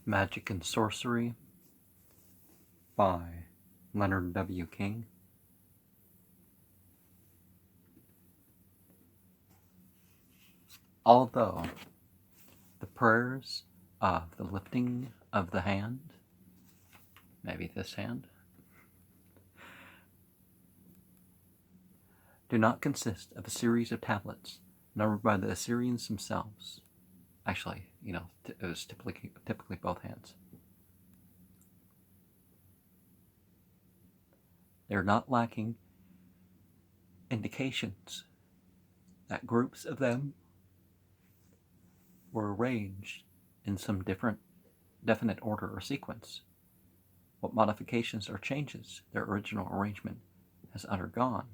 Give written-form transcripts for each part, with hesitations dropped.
Magic and Sorcery by Leonard W. King. Although the prayers of the lifting of the hand, maybe this hand, do not consist of a series of tablets numbered by the Assyrians themselves. Actually, it was typically both hands. They are not lacking indications that groups of them were arranged in some definite order or sequence. What modifications or changes their original arrangement has undergone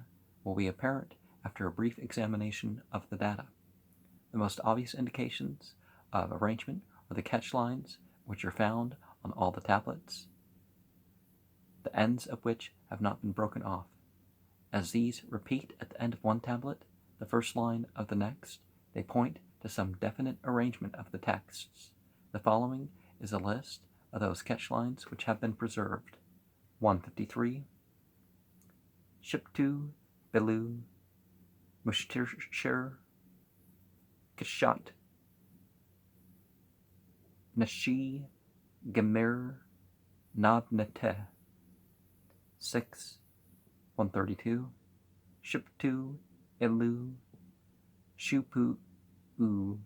will be apparent after a brief examination of the data. The most obvious indications of arrangement are the catch lines, which are found on all the tablets, the ends of which have not been broken off. As these repeat at the end of one tablet, the first line of the next, they point to some definite arrangement of the texts. The following is a list of those catch lines which have been preserved. 153. Shiptu, Belu, Mushtir, Kishat, Nashi, Gemir, Nabnete. 6. 132. Shiptu, Elu, Shupu, U.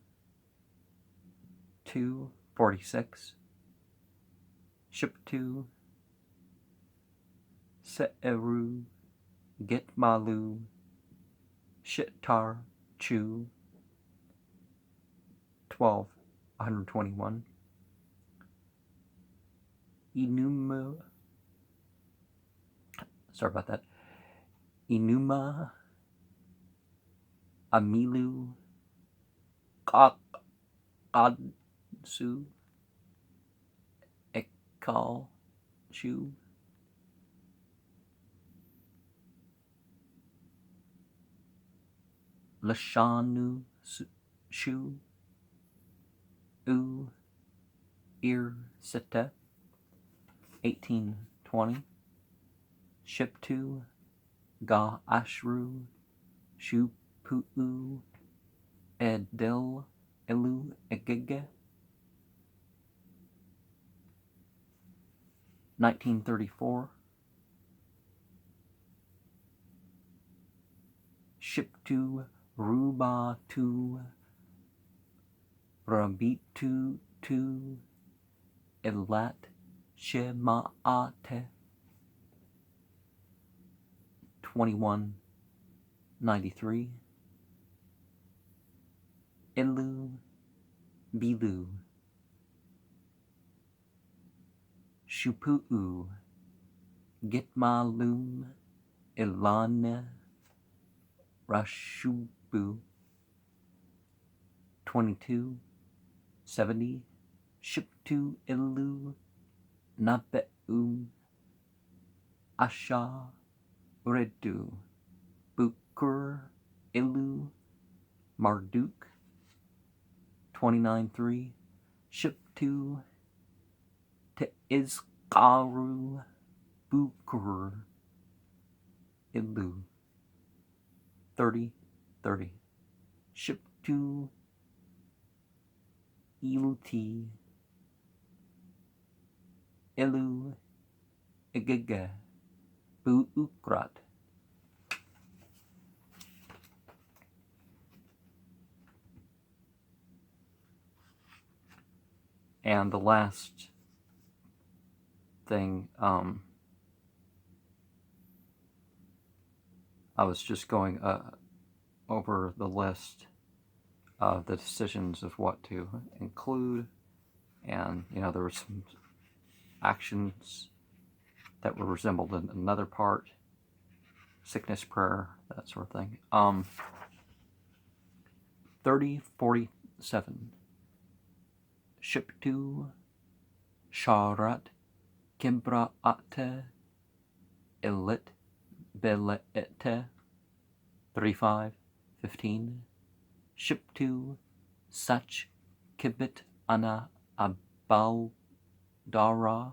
246. Shiptu, Se'eru, Gitmalu, Shittar, Chu. 12. 121. Enuma, Enuma, Amilu, Adsu, Ekal, Chu. Lashanu, Shu, U, Ir, Sita. 1820. Shiptu, Ga Ashru, Shupu, Edil, Elu, Egege. 1934. Shiptu, Rubatu, Rabitu, Tu, Elat, Shema'ate. 2193. Ilu, Bilu, Shupu'u, Gitmalum, Ilana, Rashubu. 2270. Shiptu, Ilu, Nabe'u, Asha, Redu, Bukur, Ilu, Marduk. 29.3. Shiptu, Teizkaru, Bukur, Ilu. 30.30. Shiptu, Iluti, Ilu, Igege, Buukrat. And the last thing, I was just going over the list of the decisions of what to include, and there were some actions that were resembled in another part, sickness prayer, that sort of thing. 3047. Shiptu, Sharat, Kimbraate, Elit, Beleete. 3515. Shiptu, Sach, Kibit, Ana, Abal, Dara.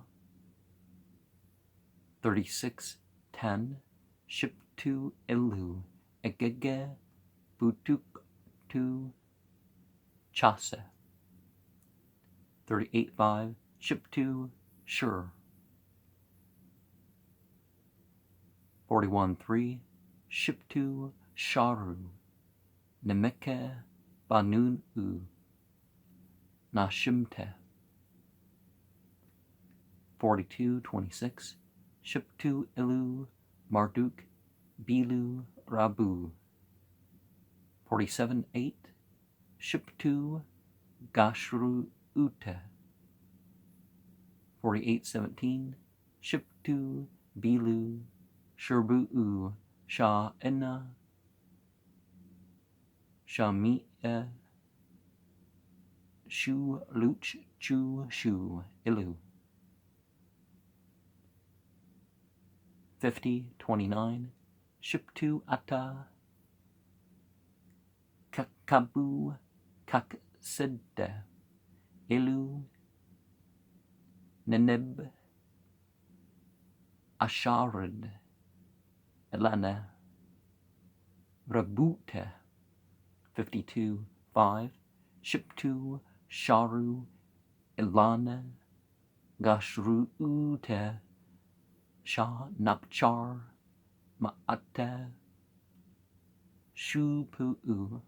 36:10 Ship to Ilu Egege Butuk to Chase. 38:5 Ship to Shur. 41:3 Ship to Sharu Nemeke Banun U Nashimte. 42:26 Ship to Ilu Marduk Bilu Rabu. 47:8 Ship to Gashru Ute. 48:17 Ship to Bilu Sherbu Sha Enna Shami'e Shu Luch Chu Shu Ilu. 50:29 Ship to Ata Kakabu Kaksidde Ilu Neneb Asharid Elana Rabute. 52:5 Ship to Sharu Ilana Gashruute Shah Napchar Ma'ate Shupu'u.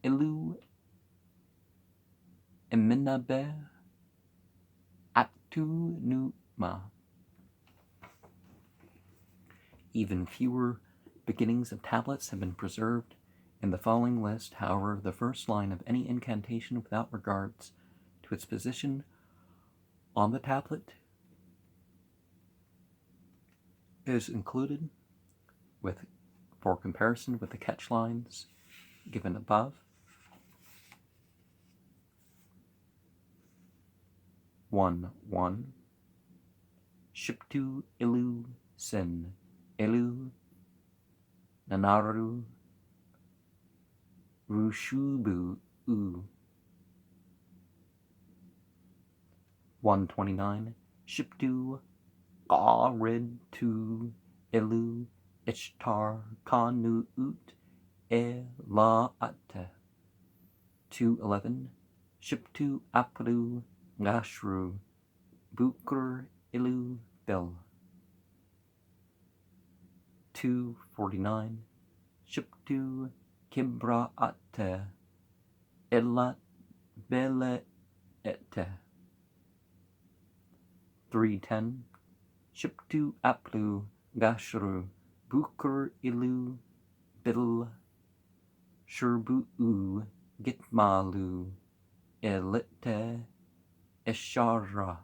Ilu Eminabe Atu Numa. Even fewer beginnings of tablets have been preserved. In the following list, however, the first line of any incantation without regards to its position on the tablet is included for comparison with the catch lines given above. 1:1 Ship to Ilu Sin Ilu Nanaru Rushubu U. 1:29 Ship to Qarid to Ilu Ishtar Kanu Ut Ela'ate. 2:11 Ship to Aplu Gashru Bukur Ilu Bil. 2:49 Ship to Kibra'ate Elat Bele'ete. 3:10 Ship to Aplu Gashru Bukur Ilu Bil Sherbu'u Gitmalu Elite Eshara.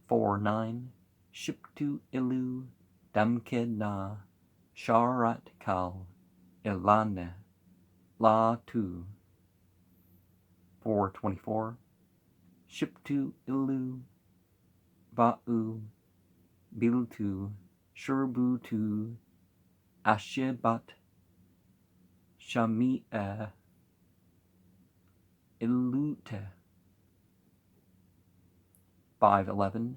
4:9 Ship to Ilu Damkena Sharat Kal Ilane La Tu. 4:24 Ship to Ilu Ba'u Biltu Sherbutu Ashebat Shami'e Ilute. 5:11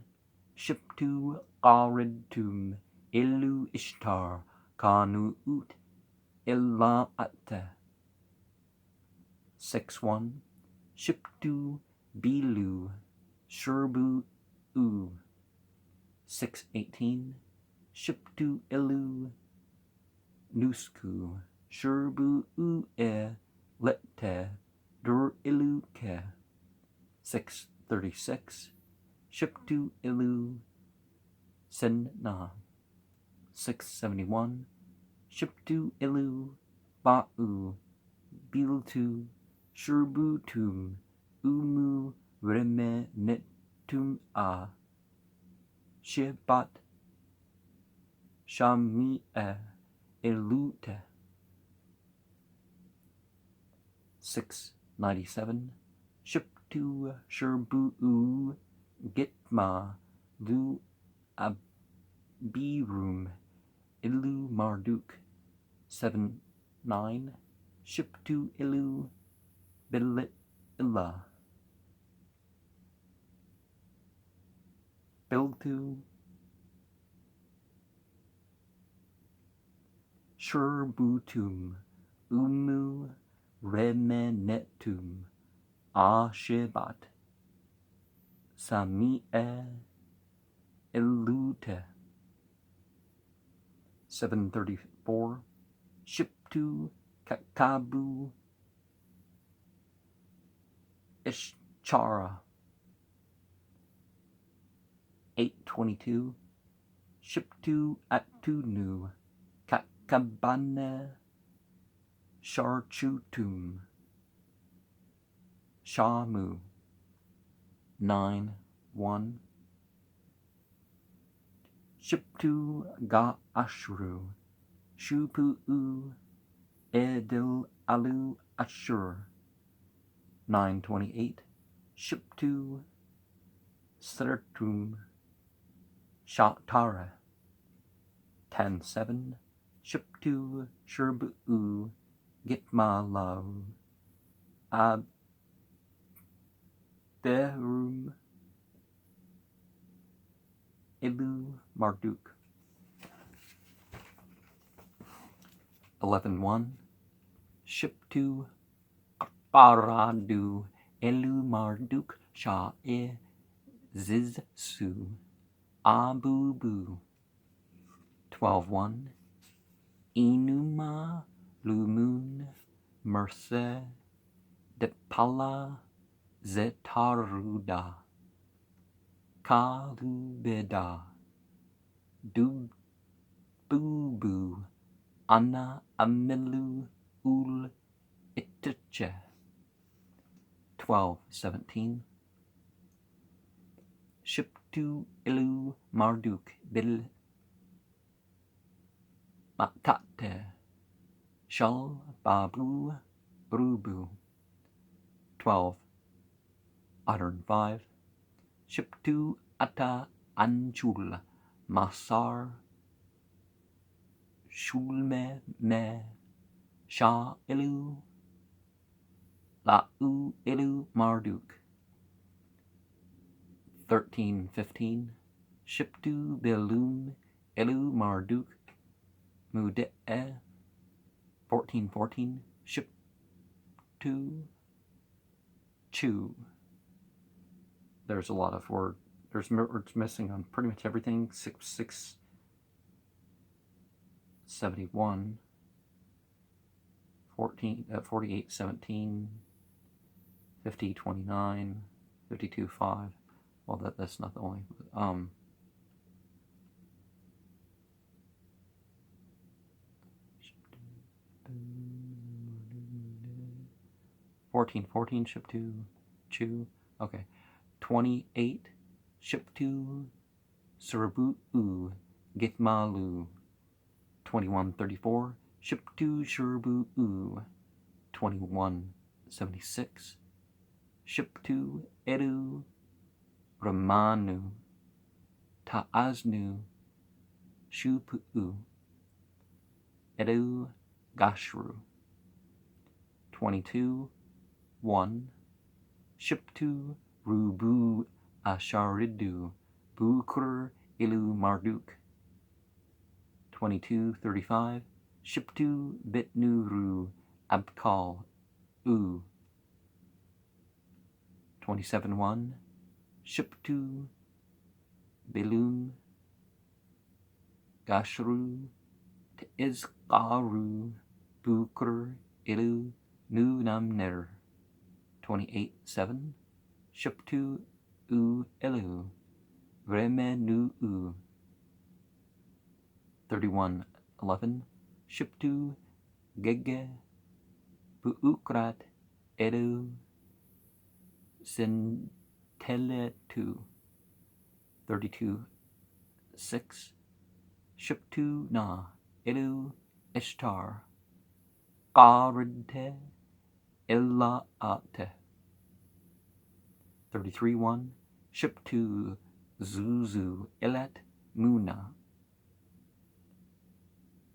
Ship to Qaridtum Ilu Ishtar Kanu Ut Ila'ate. 6:1 Ship to Bilu Sherbu U. 6:18 Ship to Ilu Nusku Sherbu U Lete Dur Iluke. 6:36 Ship to Ilu Senna. 6:71 Ship to Ilu Ba'u Biltu Sherbutum Umu Remenetum A. Shebat Shami'e Elute. 6:97 Ship to Sherbu'u Gitma Lu Abirum Ilu Marduk. 7:9 Ship to Ilu Bilit Illa. Biltu. Sherbutum. Umu remenetum. Ashibat. Sami'e Ilute. 734. Shiptu Kakabu Ishchara. 822. Shiptu Atunu Kakabane Sharchutum Shamu. 9-1. Shiptu Ga Ashru Shupu Edil Alu Ashur. 928. Shiptu Sertum Shatara. 10-7. Shiptu Sherbu Gitmalau Abderum Ilu Marduk. 11-1. Shiptu Paradu Elu Marduk Sha'e Zizsu Abubu. 12-1. Inuma Lumun Merce Depala Zetaruda Kalubeda Dububu Anna Amilu Ul Itiche. 12-17. Shiptu Ilu Marduk Bil Matate Shal Babu Rubu. 12-105. Shiptu Ata Anchul Masar Shulme Me Sha Ilu La'u Ilu Marduk. 13-15. Shiptu Belum Ilu Marduk Mude'e. 14-14. Shiptu Chu. There's a lot of there's words missing on pretty much everything. 6-6-71. 48-17. 50-29. 52-5. Well, that's not the only. 14-14. Shiptu Chu. Okay. 28. Shiptu Surbu Gitmalu. 21-34. Shiptu Sherbu 21-76. Shiptu Edu Ramanu Ta'aznu Shupu Edu Gashru. 22-1. Shiptu Rubu Asharidu Bukur Ilu Marduk. 22-35. Shiptu Bitnuru Abkal 27-1. Shiptu Bilum Gashru Teizkaru Bukur Ilu Nunamner. 28-7. Shiptu Elu Remenu 31-11. Shiptu Gege Buukrat Edu Sinteletu. 32-6. Shiptu Na Edu Ishtar Qarinte Illa'ate. 33-1. Shiptu Zuzu Elet Muna.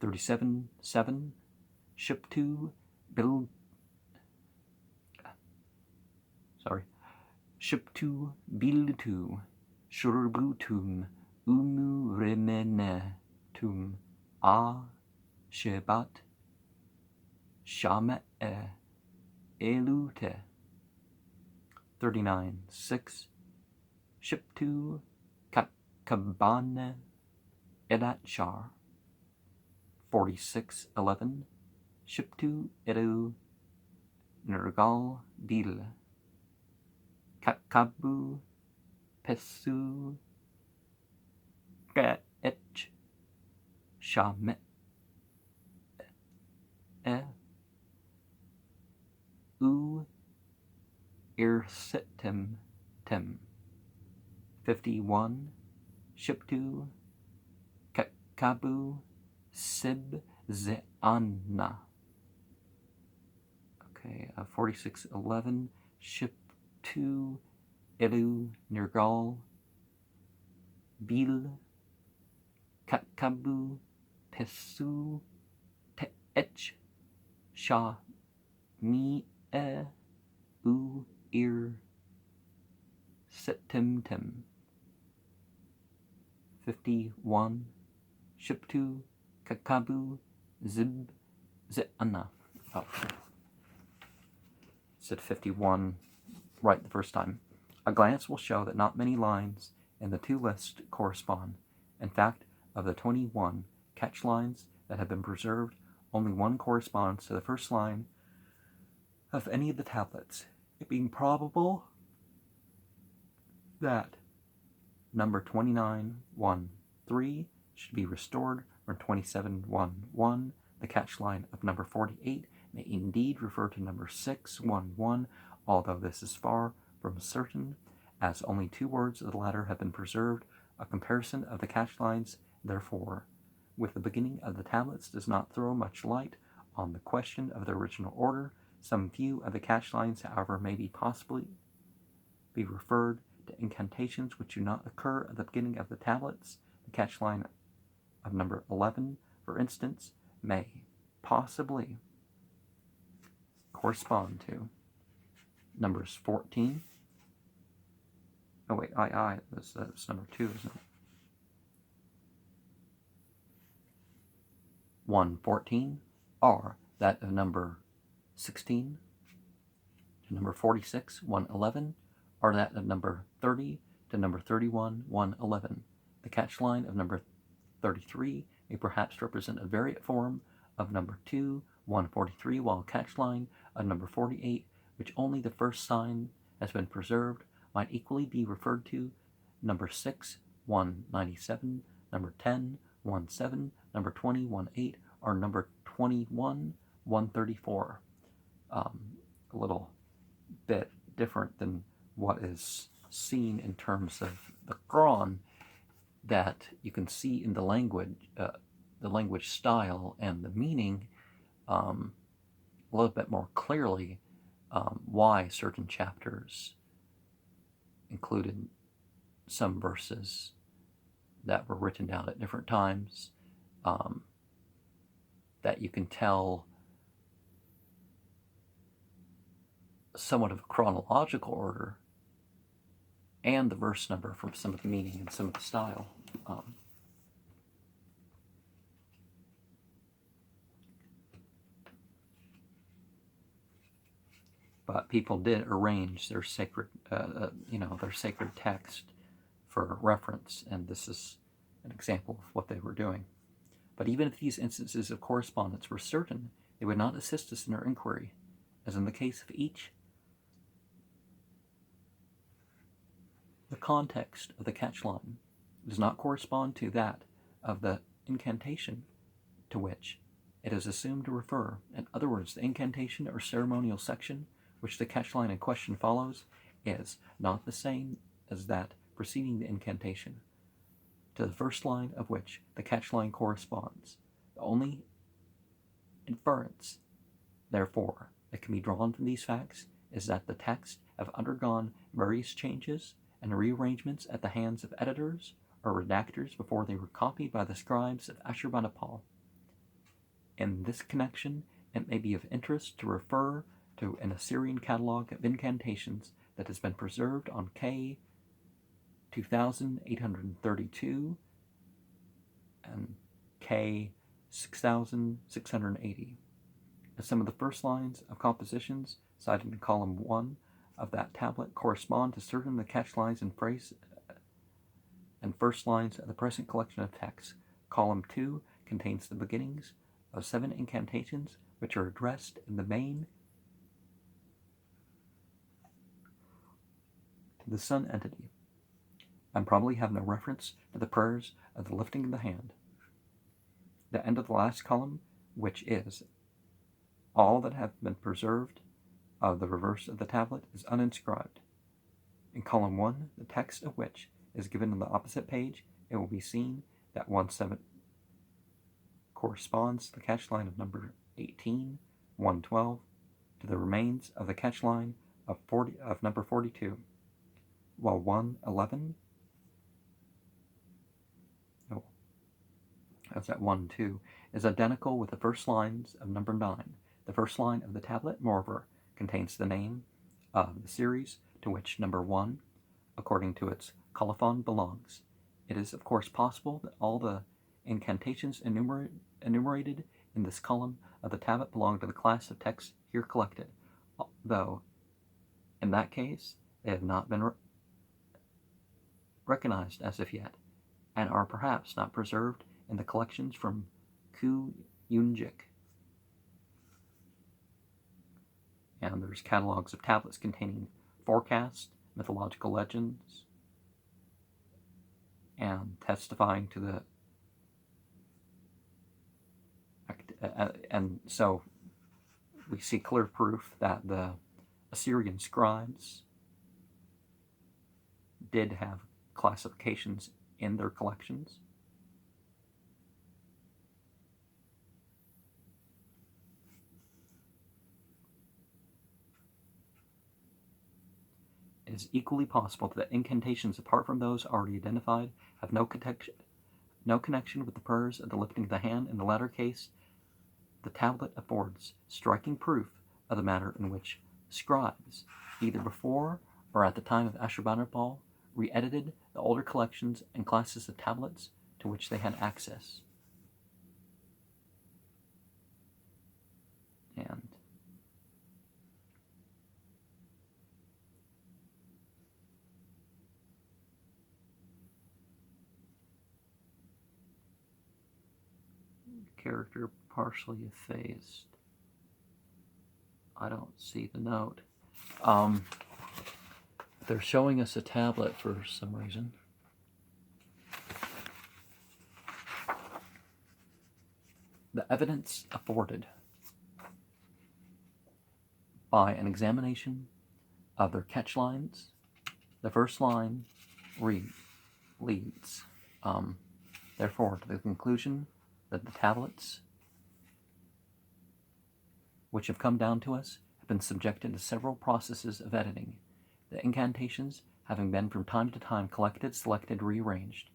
37-7. Shiptu Shiptu biltu, shurbutum, umu remenetum, a shebat, shame elute. 39. 6. Shiptu kabane edatchar. 46. 11. Shiptu edu nergal bil. Kabu pesu gaech shame u irsitim tim. 51. Shiptu kabu sib zeanna. Okay, 46. 11. Shiptu elu nirgal bil kabu pesu teech sha mi u ir setimtim. 51. Shiptu kakabu zib ze'ana. Oh, said 51 right the first time. A glance will show that not many lines in the two lists correspond. In fact, of the 21 catch lines that have been preserved, only one corresponds to the first line of any of the tablets, it being probable that number 29.1.3 should be restored, or 27.1.1. The catch line of number 48 may indeed refer to number 6.1.1, although this is far from certain, as only 2 words of the latter have been preserved. A comparison of the catch lines, therefore, with the beginning of the tablets does not throw much light on the question of the original order. Some few of the catch lines, however, may possibly be referred to incantations which do not occur at the beginning of the tablets. The catch line of number 11, for instance, may possibly correspond to numbers 14. Oh wait, that's number 2, isn't it? 114, or that of number 16 to number 46, 111, or that of number 30 to number 31, 111. The catch line of number 33 may perhaps represent a variant form of number 2, 143, while catch line of number 48, which only the first sign has been preserved, might equally be referred to number 6, 197, number 10, 17, number 20, 18, or number 21, 134. A little bit different than what is seen in terms of the Quran, that you can see in the language style and the meaning a little bit more clearly why certain chapters included some verses that were written down at different times, that you can tell somewhat of a chronological order and the verse number from some of the meaning and some of the style. But people did arrange their sacred, their sacred text for reference, and this is an example of what they were doing. But even if these instances of correspondence were certain, they would not assist us in our inquiry, as in the case of each. The context of the catch line does not correspond to that of the incantation to which it is assumed to refer. In other words, the incantation or ceremonial section which the catch line in question follows is not the same as that preceding the incantation, to the first line of which the catch line corresponds. The only inference, therefore, that can be drawn from these facts is that the texts have undergone various changes and rearrangements at the hands of editors or redactors before they were copied by the scribes of Ashurbanipal. In this connection, it may be of interest to refer to an Assyrian catalog of incantations that has been preserved on K 2832 and K 6680. As some of the first lines of compositions cited in column 1 of that tablet correspond to certain of the catch lines and phrase and first lines of the present collection of texts, column 2 contains the beginnings of 7 incantations which are addressed in the main to the sun entity, and probably have no reference to the prayers of the lifting of the hand. The end of the last column, which is all that have been preserved of the reverse of the tablet, is uninscribed. In column 1, the text of which is given on the opposite page, it will be seen that 1/7 corresponds to the catch line of number 18, 112, to the remains of the catch line of number 42, while 111, that's at 1-2, is identical with the first lines of number 9. The first line of the tablet, moreover, contains the name of the series to which number 1, according to its colophon, belongs. It is, of course, possible that all the incantations enumerated in this column of the tablet belong to the class of texts here collected, though, in that case, they have not been recognized as of yet, and are perhaps not preserved in the collections from Ku Yunjik. And there's catalogs of tablets containing forecasts, mythological legends, and testifying to the and so we see clear proof that the Assyrian scribes did have classifications in their collections. It is equally possible that incantations apart from those already identified have no connection with the prayers of the lifting of the hand. In the latter case, the tablet affords striking proof of the manner in which scribes, either before or at the time of Ashurbanipal, re-edited the older collections and classes of tablets to which they had access. And character partially effaced. I don't see the note. They're showing us a tablet for some reason. The evidence afforded by an examination of their catch lines. The first line leads, therefore, to the conclusion that the tablets which have come down to us have been subjected to several processes of editing, the incantations having been from time to time collected, selected, rearranged.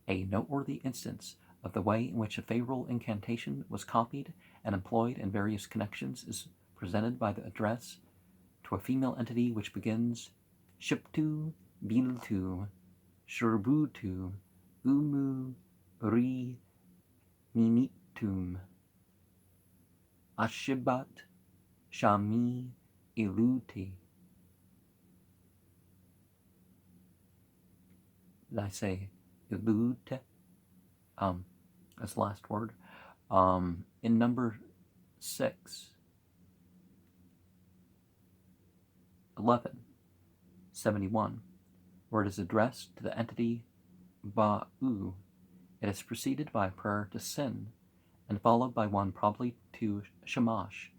A noteworthy instance of the way in which a favorable incantation was copied and employed in various connections is presented by the address to a female entity which begins Shiptu, Biltu, Shurbutu, Umu, Ri, Mimitum, Ashibat, Shami, Iluti. Did I say Ilute? That's the last word. In number 6, 1171, where it is addressed to the entity Ba'u, it is preceded by a prayer to Sin, and followed by one probably to Shamash.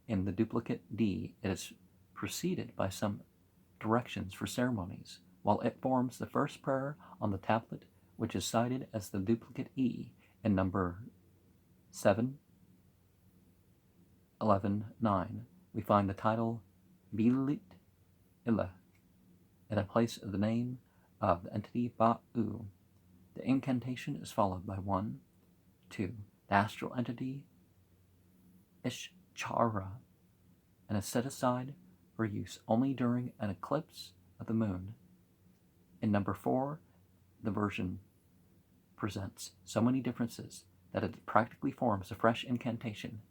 In the duplicate D, it is preceded by some directions for ceremonies, while it forms the first prayer on the tablet, which is cited as the duplicate E in number 7, 11, 9. We find the title Bilit Illa in a place of the name of the entity Ba'u. The incantation is followed by 1, 2, the astral entity Ishchara, and is set aside for use only during an eclipse of the moon. In number 4, the version presents so many differences that it practically forms a fresh incantation.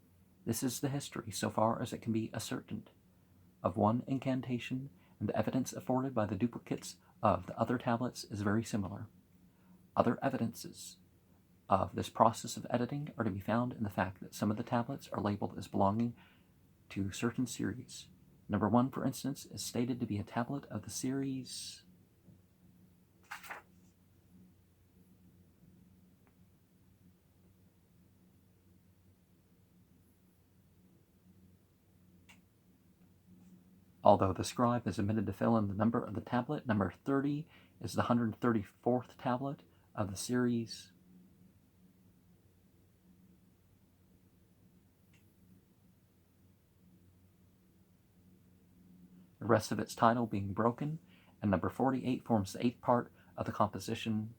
This is the history, so far as it can be ascertained, of one incantation, and the evidence afforded by the duplicates of the other tablets is very similar. Other evidences of this process of editing are to be found in the fact that some of the tablets are labeled as belonging to certain series. Number 1, for instance, is stated to be a tablet of the series although the scribe is omitted to fill in the number of the tablet. Number 30 is the 134th tablet of the series the rest of its title being broken, and number 48 forms the 8th part of the composition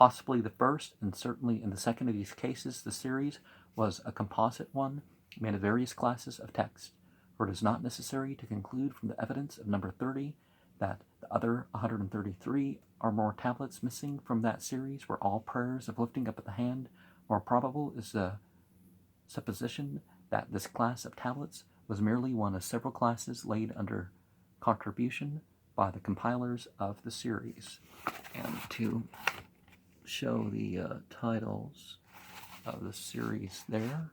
possibly the first, and certainly in the second of these cases, the series was a composite one made of various classes of text, for it is not necessary to conclude from the evidence of number 30 that the other 133 or more tablets missing from that series were all prayers of lifting up the hand. More probable is the supposition that this class of tablets was merely one of several classes laid under contribution by the compilers of the series. And to show the titles of the series there,